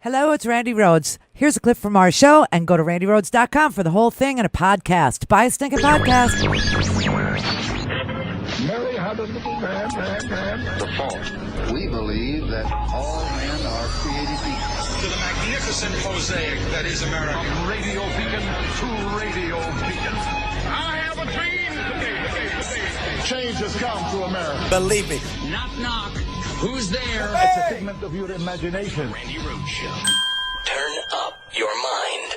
Hello, it's Randi Rhodes. Here's a clip from our show, and go to randyrhodes.com for the whole thing and a podcast. Buy a stinking podcast. Mary had a little man. The fault. We believe that all men are created equal. To the magnificent mosaic that is America. From radio beacon to radio beacon. I have a dream today. Change has come to America. Believe me. Knock, knock. Who's there? It's a figment of your imagination. Randi Rhodes Show. Turn up your mind.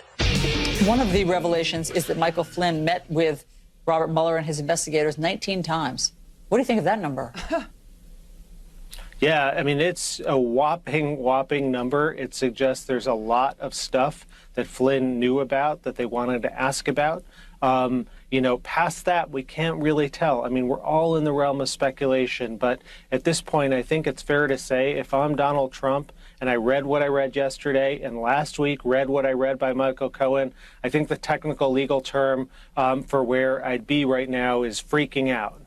One of the revelations is that Michael Flynn met with Robert Mueller and his investigators 19 times. What do you think of that number? Yeah, I mean, it's a whopping number. It suggests there's a lot of stuff that Flynn knew about that they wanted to ask about. Past that, we can't really tell. I mean, we're all in the realm of speculation, but at this point, I think it's fair to say if I'm Donald Trump and I read what I read yesterday and last week read what I read by Michael Cohen, I think the technical legal term for where I'd be right now is freaking out.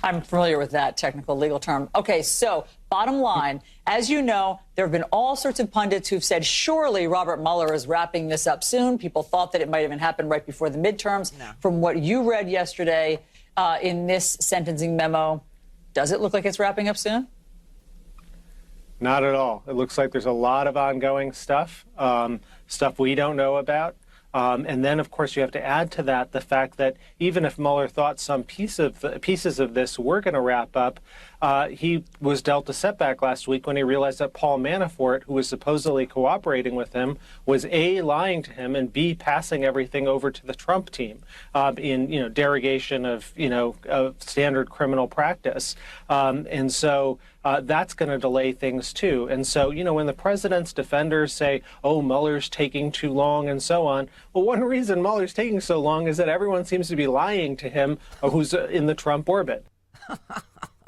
I'm familiar with that technical legal term. Okay, so bottom line, as you know, there have been all sorts of pundits who've said, surely Robert Mueller is wrapping this up soon. People thought that it might even happen right before the midterms. No. From what you read yesterday in this sentencing memo, does it look like it's wrapping up soon? Not at all. It looks like there's a lot of ongoing stuff, stuff we don't know about. And then, of course, you have to add to that the fact that even if Mueller thought some pieces of this were going to wrap up, he was dealt a setback last week when he realized that Paul Manafort, who was supposedly cooperating with him, was A, lying to him, and B, passing everything over to the Trump team in derogation of standard criminal practice. And so that's going to delay things too. And so, when the president's defenders say, oh, Mueller's taking too long and so on, well, one reason Mueller's taking so long is that everyone seems to be lying to him who's in the Trump orbit.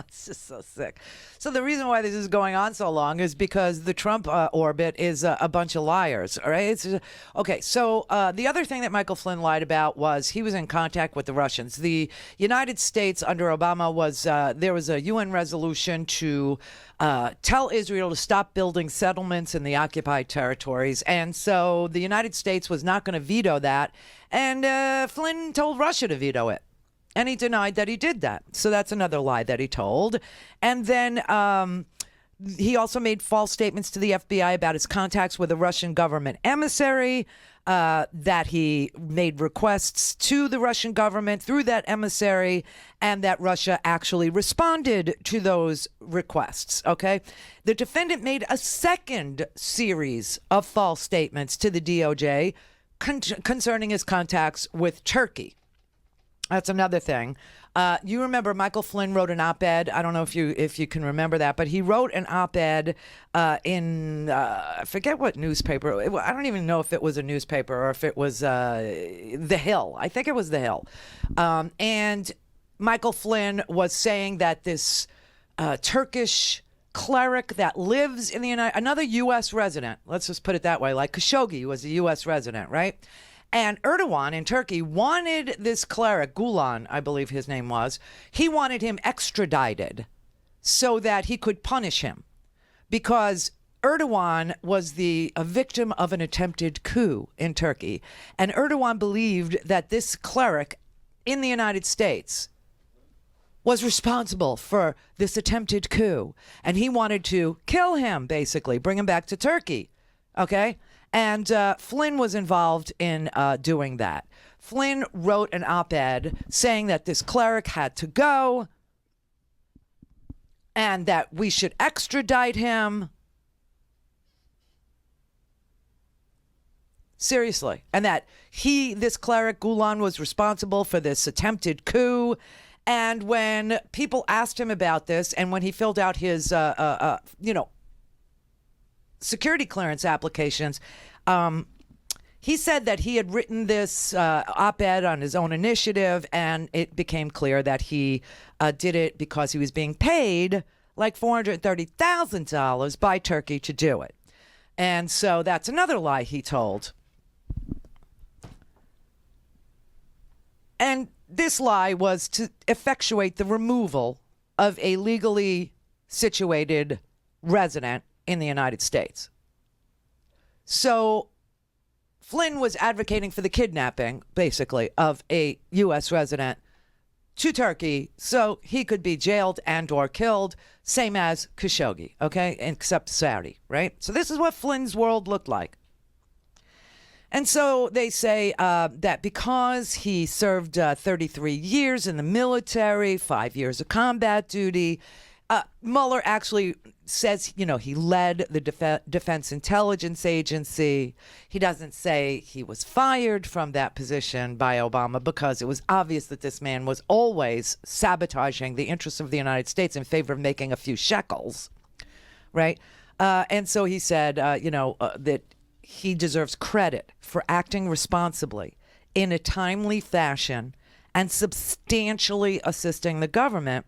It's just so sick. So the reason why this is going on so long is because the Trump orbit is a bunch of liars. All right. Okay. So the other thing that Michael Flynn lied about was he was in contact with the Russians. The United States under Obama was there was a UN resolution to tell Israel to stop building settlements in the occupied territories. And so the United States was not going to veto that. And Flynn told Russia to veto it. And he denied that he did that. So that's another lie that he told. And then he also made false statements to the FBI about his contacts with a Russian government emissary, that he made requests to the Russian government through that emissary, and that Russia actually responded to those requests. Okay. The defendant made a second series of false statements to the DOJ concerning his contacts with Turkey. That's another thing. You remember Michael Flynn wrote an op-ed. I don't know if you can remember that, but he wrote an op-ed in I forget what newspaper. I don't even know if it was a newspaper or if it was The Hill. I think it was The Hill. And Michael Flynn was saying that this Turkish cleric that lives in another U.S. resident. Let's just put it that way. Like Khashoggi was a U.S. resident, right? And Erdogan in Turkey wanted this cleric, Gulen, I believe his name was, he wanted him extradited so that he could punish him because Erdogan was a victim of an attempted coup in Turkey. And Erdogan believed that this cleric in the United States was responsible for this attempted coup. And he wanted to kill him, basically, bring him back to Turkey. Okay? And Flynn was involved in doing that. Flynn wrote an op-ed saying that this cleric had to go and that we should extradite him. Seriously. And that this cleric, Gulen, was responsible for this attempted coup. And when people asked him about this and when he filled out his, security clearance applications, he said that he had written this op-ed on his own initiative, and it became clear that he did it because he was being paid like $430,000 by Turkey to do it. And so that's another lie he told. And this lie was to effectuate the removal of a legally situated resident in the United States. So Flynn was advocating for the kidnapping, basically, of a U.S. resident to Turkey so he could be jailed and or killed, same as Khashoggi, okay, except Saudi, right? So this is what Flynn's world looked like. And so they say that because he served 33 years in the military, 5 years of combat duty, Mueller actually says, you know, he led the Defense Intelligence Agency. He doesn't say he was fired from that position by Obama because it was obvious that this man was always sabotaging the interests of the United States in favor of making a few shekels, right? And so he said, that he deserves credit for acting responsibly in a timely fashion and substantially assisting the government.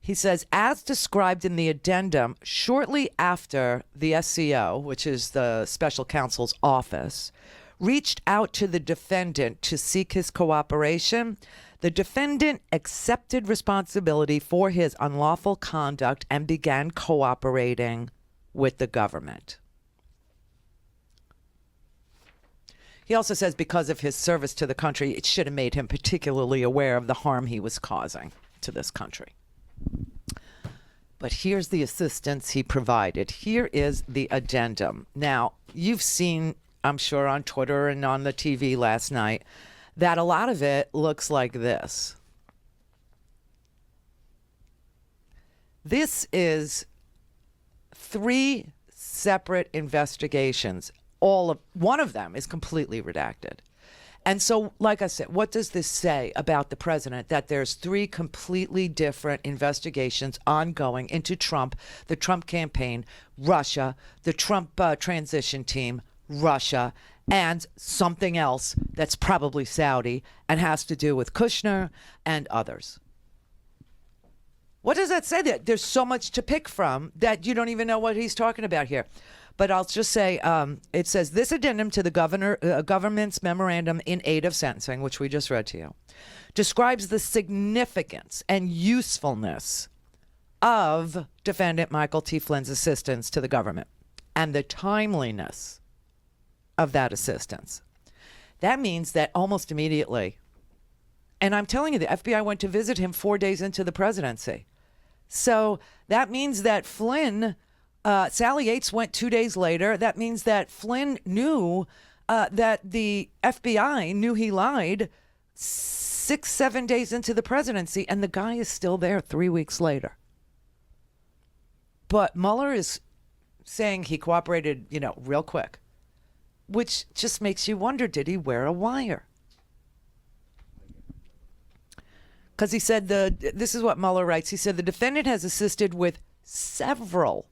He says, as described in the addendum, shortly after the SCO, which is the special counsel's office, reached out to the defendant to seek his cooperation, the defendant accepted responsibility for his unlawful conduct and began cooperating with the government. He also says because of his service to the country, it should have made him particularly aware of the harm he was causing to this country. But here's the assistance he provided. Here is the addendum. Now, you've seen, I'm sure, on Twitter and on the TV last night, that a lot of it looks like this. This is 3 separate investigations. One of them is completely redacted. And so, like I said, what does this say about the president? That there's 3 completely different investigations ongoing into Trump, the Trump campaign, Russia, the Trump transition team, Russia, and something else that's probably Saudi and has to do with Kushner and others. What does that say? That there's so much to pick from that you don't even know what he's talking about here. But I'll just say, it says, this addendum to the government's memorandum in aid of sentencing, which we just read to you, describes the significance and usefulness of defendant Michael T. Flynn's assistance to the government and the timeliness of that assistance. That means that almost immediately, and I'm telling you, the FBI went to visit him 4 days into the presidency. So that means that Flynn... Sally Yates went 2 days later. That means that Flynn knew that the FBI knew he lied 6-7 days into the presidency, and the guy is still there 3 weeks later. But Mueller is saying he cooperated, real quick, which just makes you wonder, did he wear a wire? Because he said, this is what Mueller writes, he said, the defendant has assisted with several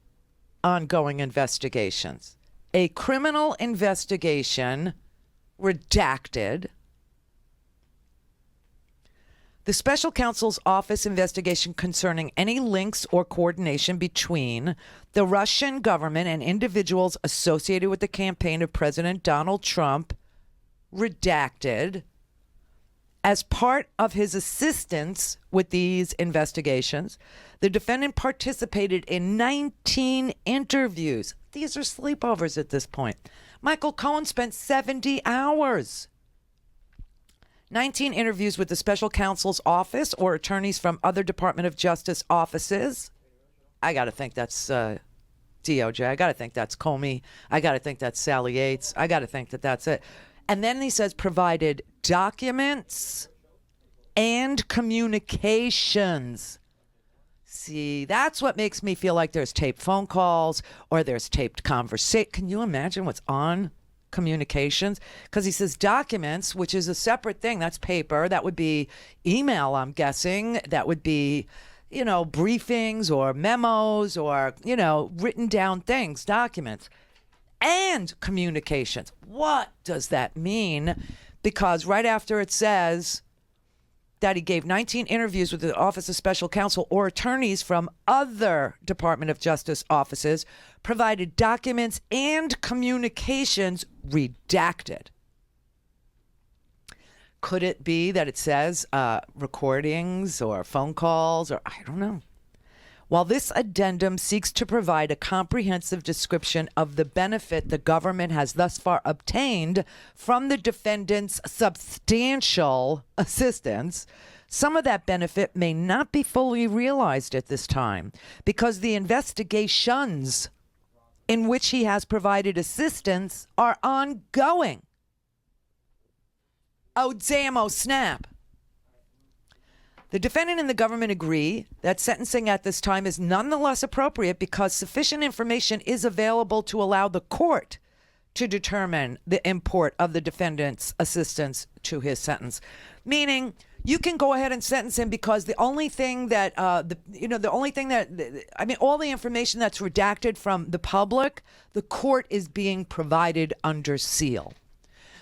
ongoing investigations. A criminal investigation, redacted. The special counsel's office investigation concerning any links or coordination between the Russian government and individuals associated with the campaign of President Donald Trump, redacted. As part of his assistance with these investigations, the defendant participated in 19 interviews. These are sleepovers at this point. Michael Cohen spent 70 hours. 19 interviews with the special counsel's office or attorneys from other Department of Justice offices. I got to think that's DOJ. I got to think that's Comey. I got to think that's Sally Yates. I got to think that that's it. And then he says provided documents and communications. See, that's what makes me feel like there's taped phone calls or there's taped conversation. Can you imagine what's on communications? Because he says documents, which is a separate thing. That's paper. That would be email, I'm guessing. That would be, briefings or memos or, written down things, documents. And communications. What does that mean? Because right after it says that he gave 19 interviews with the Office of Special Counsel or attorneys from other Department of Justice offices, provided documents and communications, redacted. Could it be that it says recordings or phone calls or I don't know. While this addendum seeks to provide a comprehensive description of the benefit the government has thus far obtained from the defendant's substantial assistance, some of that benefit may not be fully realized at this time because the investigations in which he has provided assistance are ongoing. Oh, damn, oh, snap. The defendant and the government agree that sentencing at this time is nonetheless appropriate because sufficient information is available to allow the court to determine the import of the defendant's assistance to his sentence. Meaning, you can go ahead and sentence him because the only thing that, all the information that's redacted from the public, the court is being provided under seal.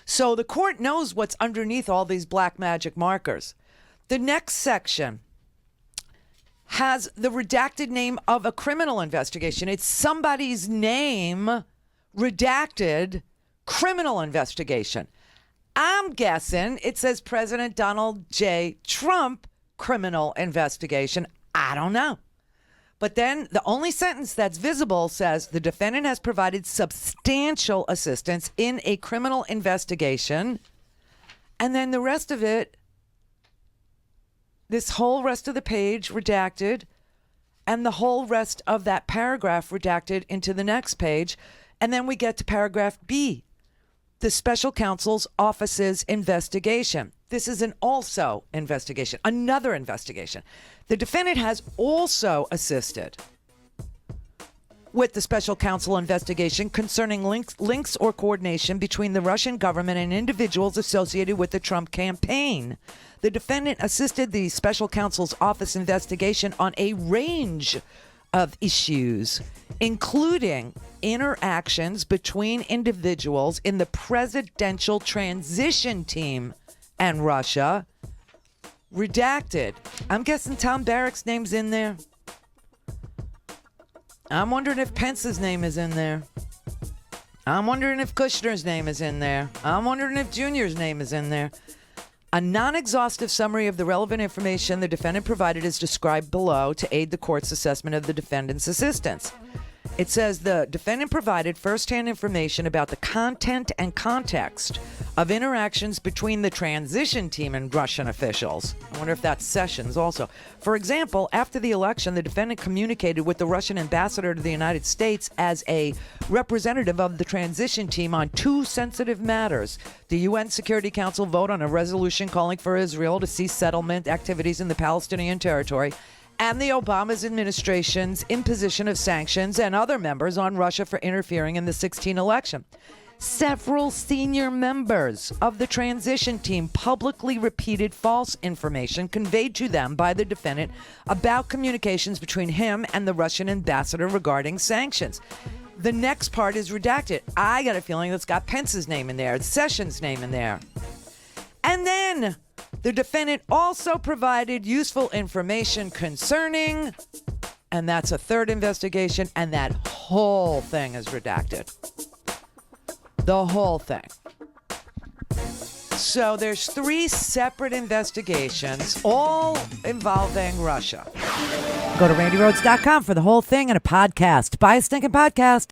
So the court knows what's underneath all these black magic markers. The next section has the redacted name of a criminal investigation. It's somebody's name, redacted, criminal investigation. I'm guessing it says President Donald J. Trump criminal investigation. I don't know. But then the only sentence that's visible says the defendant has provided substantial assistance in a criminal investigation. And then the rest of it, this whole rest of the page redacted, and the whole rest of that paragraph redacted into the next page. And then we get to paragraph B, the special counsel's office's investigation. This is an also investigation, another investigation. The defendant has also assisted with the special counsel investigation concerning links or coordination between the Russian government and individuals associated with the Trump campaign. The defendant assisted the special counsel's office investigation on a range of issues, including interactions between individuals in the presidential transition team and Russia. Redacted. I'm guessing Tom Barrack's name's in there. I'm wondering if Pence's name is in there. I'm wondering if Kushner's name is in there. I'm wondering if Junior's name is in there. A non-exhaustive summary of the relevant information the defendant provided is described below to aid the court's assessment of the defendant's assistance. It says the defendant provided firsthand information about the content and context of interactions between the transition team and Russian officials. I wonder if that's Sessions also. For example, after the election, the defendant communicated with the Russian ambassador to the United States as a representative of the transition team on two sensitive matters: the UN Security Council vote on a resolution calling for Israel to cease settlement activities in the Palestinian territory, and the Obama administration's imposition of sanctions and other members on Russia for interfering in the 2016 election. Several senior members of the transition team publicly repeated false information conveyed to them by the defendant about communications between him and the Russian ambassador regarding sanctions. The next part is redacted. I got a feeling that's got Pence's name in there. It's Sessions' name in there. And then the defendant also provided useful information concerning, and that's a third investigation, and that whole thing is redacted. The whole thing. So there's 3 separate investigations, all involving Russia. Go to RandiRhodes.com for the whole thing and a podcast. Buy a stinking podcast.